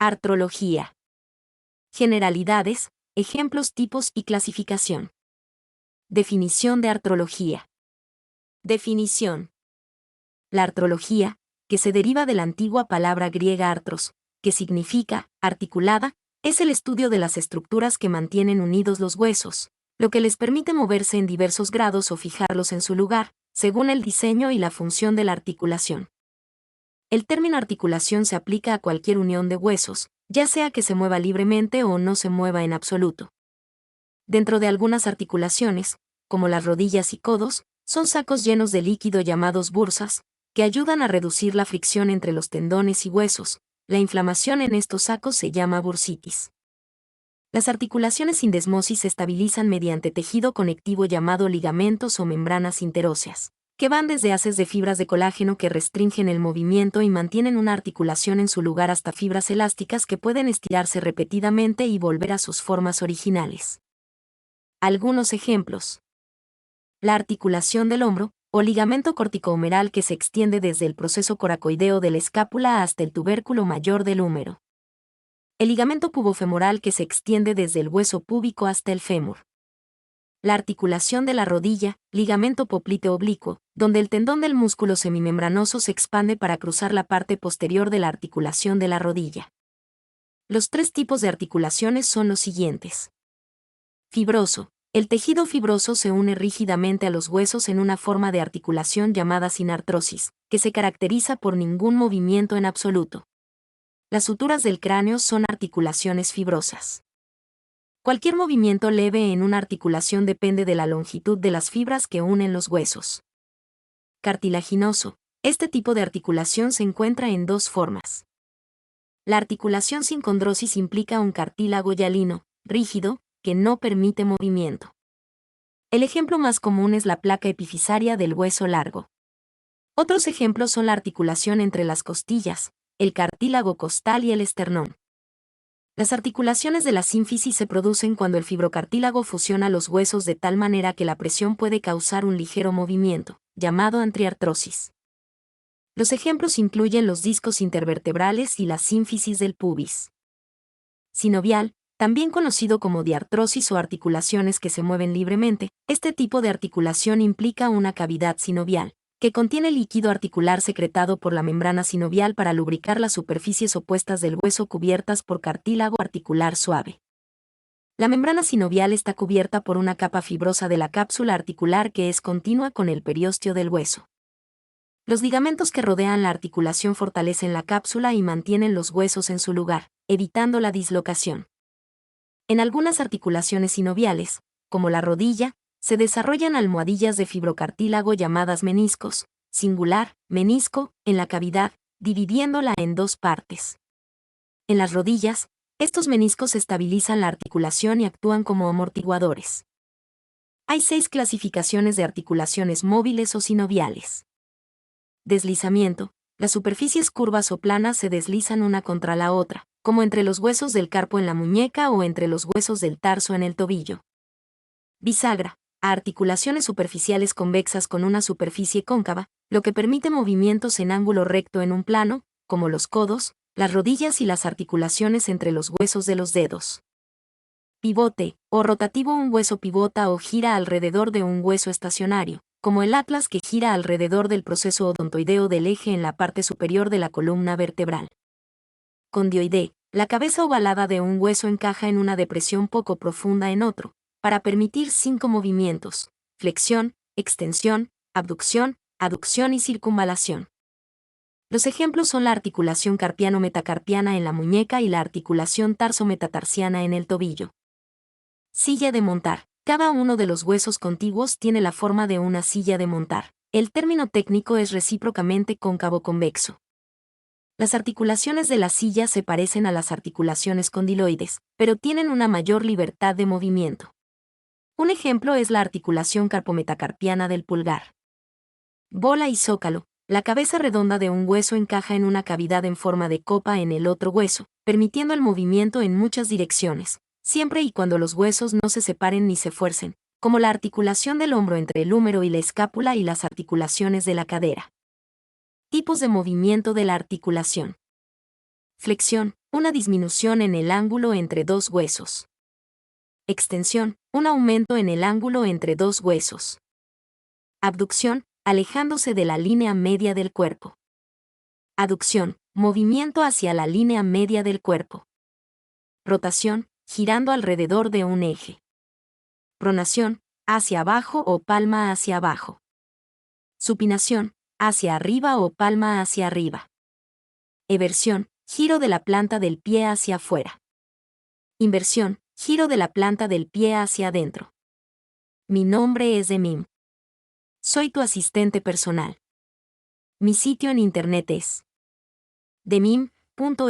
Artrología. Generalidades, ejemplos, tipos y clasificación. Definición de artrología. Definición. La artrología, que se deriva de la antigua palabra griega artros, que significa articulada, es el estudio de las estructuras que mantienen unidos los huesos, lo que les permite moverse en diversos grados o fijarlos en su lugar, según el diseño y la función de la articulación. El término articulación se aplica a cualquier unión de huesos, ya sea que se mueva libremente o no se mueva en absoluto. Dentro de algunas articulaciones, como las rodillas y codos, son sacos llenos de líquido llamados bursas, que ayudan a reducir la fricción entre los tendones y huesos. La inflamación en estos sacos se llama bursitis. Las articulaciones sin desmosis se estabilizan mediante tejido conectivo llamado ligamentos o membranas interóseas, que van desde haces de fibras de colágeno que restringen el movimiento y mantienen una articulación en su lugar hasta fibras elásticas que pueden estirarse repetidamente y volver a sus formas originales. Algunos ejemplos. La articulación del hombro, o ligamento corticohumeral que se extiende desde el proceso coracoideo de la escápula hasta el tubérculo mayor del húmero. El ligamento pubofemoral que se extiende desde el hueso púbico hasta el fémur. La articulación de la rodilla, ligamento popliteo oblicuo, donde el tendón del músculo semimembranoso se expande para cruzar la parte posterior de la articulación de la rodilla. Los tres tipos de articulaciones son los siguientes. Fibroso. El tejido fibroso se une rígidamente a los huesos en una forma de articulación llamada sinartrosis, que se caracteriza por ningún movimiento en absoluto. Las suturas del cráneo son articulaciones fibrosas. Cualquier movimiento leve en una articulación depende de la longitud de las fibras que unen los huesos. Cartilaginoso. Este tipo de articulación se encuentra en dos formas. La articulación sin condrosis implica un cartílago hialino, rígido, que no permite movimiento. El ejemplo más común es la placa epifisaria del hueso largo. Otros ejemplos son la articulación entre las costillas, el cartílago costal y el esternón. Las articulaciones de la sínfisis se producen cuando el fibrocartílago fusiona los huesos de tal manera que la presión puede causar un ligero movimiento, llamado antriartrosis. Los ejemplos incluyen los discos intervertebrales y la sínfisis del pubis. Sinovial, también conocido como diartrosis o articulaciones que se mueven libremente, este tipo de articulación implica una cavidad sinovial, que contiene líquido articular secretado por la membrana sinovial para lubricar las superficies opuestas del hueso cubiertas por cartílago articular suave. La membrana sinovial está cubierta por una capa fibrosa de la cápsula articular que es continua con el periósteo del hueso. Los ligamentos que rodean la articulación fortalecen la cápsula y mantienen los huesos en su lugar, evitando la dislocación. En algunas articulaciones sinoviales, como la rodilla, se desarrollan almohadillas de fibrocartílago llamadas meniscos, singular, menisco, en la cavidad, dividiéndola en dos partes. En las rodillas, estos meniscos estabilizan la articulación y actúan como amortiguadores. Hay 6 clasificaciones de articulaciones móviles o sinoviales. Deslizamiento. Las superficies curvas o planas se deslizan una contra la otra, como entre los huesos del carpo en la muñeca o entre los huesos del tarso en el tobillo. Bisagra. A articulaciones superficiales convexas con una superficie cóncava, lo que permite movimientos en ángulo recto en un plano, como los codos, las rodillas y las articulaciones entre los huesos de los dedos. Pivote, o rotativo. Un hueso pivota o gira alrededor de un hueso estacionario, como el atlas que gira alrededor del proceso odontoideo del eje en la parte superior de la columna vertebral. Condioide. La cabeza ovalada de un hueso encaja en una depresión poco profunda en otro, para permitir 5 movimientos: flexión, extensión, abducción, aducción y circunvalación. Los ejemplos son la articulación carpiano-metacarpiana en la muñeca y la articulación tarso-metatarsiana en el tobillo. Silla de montar. Cada uno de los huesos contiguos tiene la forma de una silla de montar. El término técnico es recíprocamente cóncavo-convexo. Las articulaciones de la silla se parecen a las articulaciones condiloides, pero tienen una mayor libertad de movimiento. Un ejemplo es la articulación carpometacarpiana del pulgar. Bola y zócalo. La cabeza redonda de un hueso encaja en una cavidad en forma de copa en el otro hueso, permitiendo el movimiento en muchas direcciones, siempre y cuando los huesos no se separen ni se fuercen, como la articulación del hombro entre el húmero y la escápula y las articulaciones de la cadera. Tipos de movimiento de la articulación. Flexión. Una disminución en el ángulo entre dos huesos. Extensión, un aumento en el ángulo entre dos huesos. Abducción, alejándose de la línea media del cuerpo. Aducción, movimiento hacia la línea media del cuerpo. Rotación, girando alrededor de un eje. Pronación, hacia abajo o palma hacia abajo. Supinación, hacia arriba o palma hacia arriba. Eversión, giro de la planta del pie hacia afuera. Inversión, giro de la planta del pie hacia adentro. Mi nombre es Demim. Soy tu asistente personal. Mi sitio en internet es demim.es.tl